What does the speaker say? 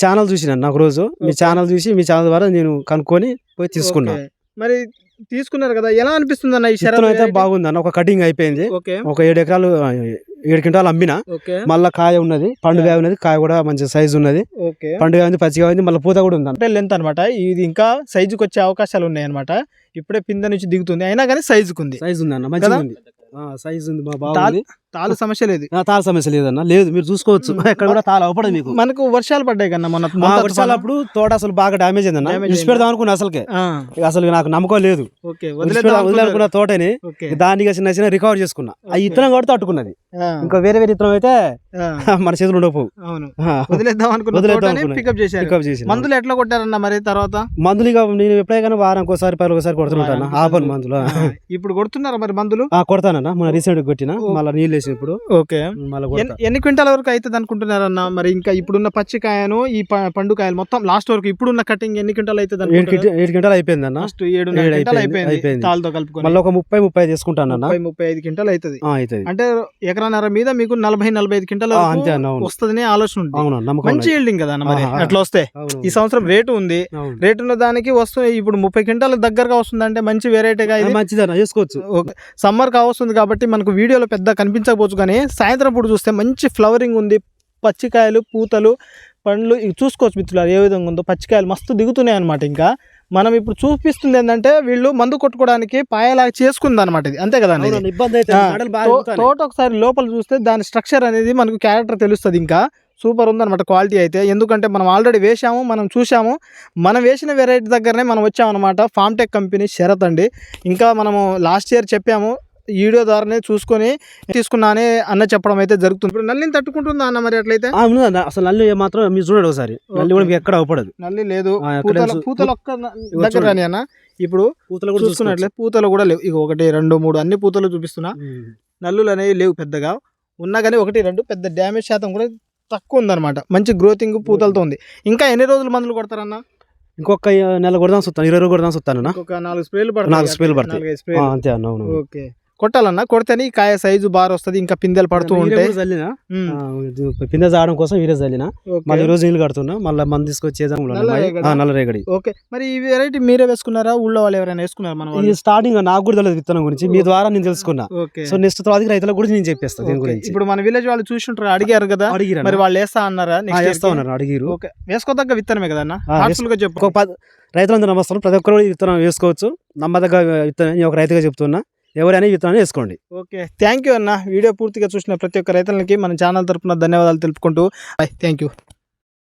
Channel చూసిన ఒక రోజు మీ ఛానల్ చూసి మీ ఛానల్ ద్వారా నేను కనుక్కొని పోయి తీసుకున్నా. మరి తీసుకున్నారు కదా, ఎలా అనిపిస్తుంది అన్న? ఈ విత్తనం అయితే బాగుంది అన్న. ఒక కటింగ్ అయిపోయింది, ఒక 7 ఎకరాలు 7 క్వింటాలు అమ్మిన. మళ్ళీ కాయ ఉన్నది, పండుగ ఉన్నది, కాయ కూడా మంచి సైజు ఉన్నది, పండుగ ఉంది, పచ్చిగా ఉంది, మళ్ళీ పూత కూడా ఉంది. అంటే లెంత్ అనమాట, ఇది ఇంకా సైజుకి వచ్చే అవకాశాలు ఉన్నాయి అనమాట. ఇప్పుడే పింద నుంచి దిగుతుంది, అయినా కానీ సైజుకు ఉంది, సైజు ఉంది అన్న, మంచిగా ఉంది, సైజు ఉంది, బాగుంది. తాళ సమస్య లేదు, తాళ సమస్య లేదన్న, లేదు మీరు చూసుకోవచ్చు. ఎక్కడ కూడా తాళ అవపడదు మీకు. మనకు వర్షాలు పడ్డాయి కన్నా మొన్న, వర్షాలు అప్పుడు తోట అసలు బాగా డామేజ్ అయిందన్న. పెడదాం అనుకున్నా, అసలు నాకు నమ్మకం లేదు. వదిలేనుకున్న తోటని దానికి చిన్న చిన్న రికవర్ చేసుకున్నా. ఆ ఇత్తనం కూడా తట్టుకున్నది. ఇంకా వేరే ఇత్తనం అయితే మన చేతులు ఉండకపోవు. వదిలేద్దాం అనుకున్నా, పికప్ చేసి. మందులు ఎట్లా కొట్టారన్న మరి తర్వాత? మందులు ఇక నేను ఎప్పుడైనా వారానికి ఒకసారి కొడుతుంటాను. ఆపను మందులు. ఇప్పుడు కొడుతున్నారా మరి మందులు? కొడతానన్నా, మన రీసెంట్ కొట్టిన, మళ్ళీ నీళ్ళు ఇప్పుడు. ఎన్ని క్వింటాల వరకు అవుతుంది అనుకుంటున్నారన్న మరి? ఇంకా ఇప్పుడున్న పచ్చికాయను ఈ పండుకాయలు మొత్తం లాస్ట్ వరకు ఇప్పుడున్న కటింగ్ ఎన్ని క్వింటాలు అవుతుంది? 7 క్వింటాలు అయిపోయింది అన్న. 7 క్వింటాలు అయిపోయింది తాళ్ళతో కలుపుకొని. మళ్ళీ ఒక 30-35 చేసుకుంటాను అన్న. 35 క్వింటాలు అవుతుంది. అంటే ఎకరాన్నర మీద మీకు 40-45 క్వింటాలు వస్తుందని ఆలోచన ఉంది. మంచి ఈల్డింగ్ కదా అన్న. మరి అట్లా వస్తే ఈ సంవత్సరం రేటు ఉంది, రేటు ఉన్న దానికి వస్తుంది. ఇప్పుడు 30 క్వింటాల దగ్గరగా వస్తుంది అంటే మంచి వెరైటీగా మంచిదన్న, చేసుకోవచ్చు. సమ్మర్ కావస్తుంది కాబట్టి మనకు వీడియోలో పెద్ద కనిపించకపోవచ్చు, కానీ సాయంత్రం పూట చూస్తే మంచి ఫ్లవరింగ్ ఉంది, పచ్చికాయలు, పూతలు, పండ్లు చూసుకోవచ్చు మిత్రులారు ఏ విధంగా ఉందో. పచ్చికాయలు మస్తు దిగుతున్నాయి అనమాట. ఇంకా మనం ఇప్పుడు చూపిస్తుంది ఏంటంటే వీళ్ళు మందు కొట్టుకోవడానికి పాయలాగా చేసుకుంది అనమాట. ఇది అంతే కదా, తోట ఒకసారి లోపల చూస్తే దాని స్ట్రక్చర్ అనేది మనకు క్యారెక్టర్ తెలుస్తుంది. ఇంకా సూపర్ ఉందన్నమాట క్వాలిటీ అయితే. ఎందుకంటే మనం ఆల్రెడీ వేసాము, మనం చూసాము, మనం వేసిన వెరైటీ దగ్గరనే మనం వచ్చామన్నమాట. ఫార్మ్టెక్ కంపెనీ షరత్ అండి. ఇంకా మనము లాస్ట్ ఇయర్ చెప్పాము, వీడియో ద్వారానే చూసుకొని తీసుకున్నా అని అన్న చెప్పడం అయితే జరుగుతుంది. ఇప్పుడు నల్లిని తట్టుకుంటుందా అన్న మరి? అట్లయితే అసలు నల్లి మాత్రం మీరు చూడండి ఒకసారి, నల్లి కూడా ఎక్కడ అవపడదు. నల్లి లేదు, పూతలు ఒక్క దగ్గర రాని అన్న. ఇప్పుడు పూతలు కూడా చూసుకున్నట్లే పూతలు కూడా లేవు. ఇక 1, 2, 3 అన్ని పూతలు చూపిస్తున్నా. నల్లులు అనేవి లేవు పెద్దగా, ఉన్నా కానీ 1, 2 పెద్ద డ్యామేజ్ శాతం కూడా తక్కువ ఉందన్నమాట. మంచి గ్రోతింగ్ పూతలతో ఉంది. ఇంకా ఎన్ని రోజులు మందులు కొడతారన్న? ఇంకొక నెల కొడదాం చూస్తాను, 20 రోజులు కొడదాం చూస్తాను. ఒక 4 స్ప్రేలు పడతాయి. అంతే అవును. ఓకే, కొట్టాలన్నా, కొడితేనే కాయ సైజు బాగా వస్తుంది, ఇంకా పిందెలు పడుతూ ఉంటాయి. పిందె చావడం కోసం వీరే చల్లిన, మళ్ళీ రోజు నీళ్ళు కడుతున్నా, మళ్ళీ మంది తీసుకొచ్చి నల్లరేగడి. ఓకే, మరి ఈ వెరైటీ మీరే వేసుకున్నారా, ఊళ్ళో వాళ్ళు ఎవరైనా వేసుకున్నారా? మనం స్టార్టింగ్ నాకు కూడా తెలియదు విత్తనం గురించి, మీ ద్వారా నేను తెలుసుకున్నా. సో నెక్స్ట్ తర్వాత రైతులకు కూడా నేను చెప్పేస్తాను దీని గురించి. ఇప్పుడు మన విలేజ్ వాళ్ళు చూసుంటారు, అడిగారు కదా, మరి వాళ్ళు వేస్తా అన్నారా? వేస్తా ఉన్నారు, అడిగారు. వేసుకోదగ్గ విత్తనమే కదా అన్న, చెప్పు. రైతులందరూ నమస్కారం. ప్రతి ఒక్కరు విత్తనం వేసుకోవచ్చు, నమ్మదగ్గ విత్తనం. ఒక రైతుగా చెప్తున్నా, ఎవరైనా విత్తనాన్ని వేసుకోండి. ఓకే, థ్యాంక్ యూ అన్న. వీడియో పూర్తిగా చూసిన ప్రతి ఒక్క రైతులకి మన ఛానల్ తరపున ధన్యవాదాలు తెలుపుకుంటూ థ్యాంక్ యూ.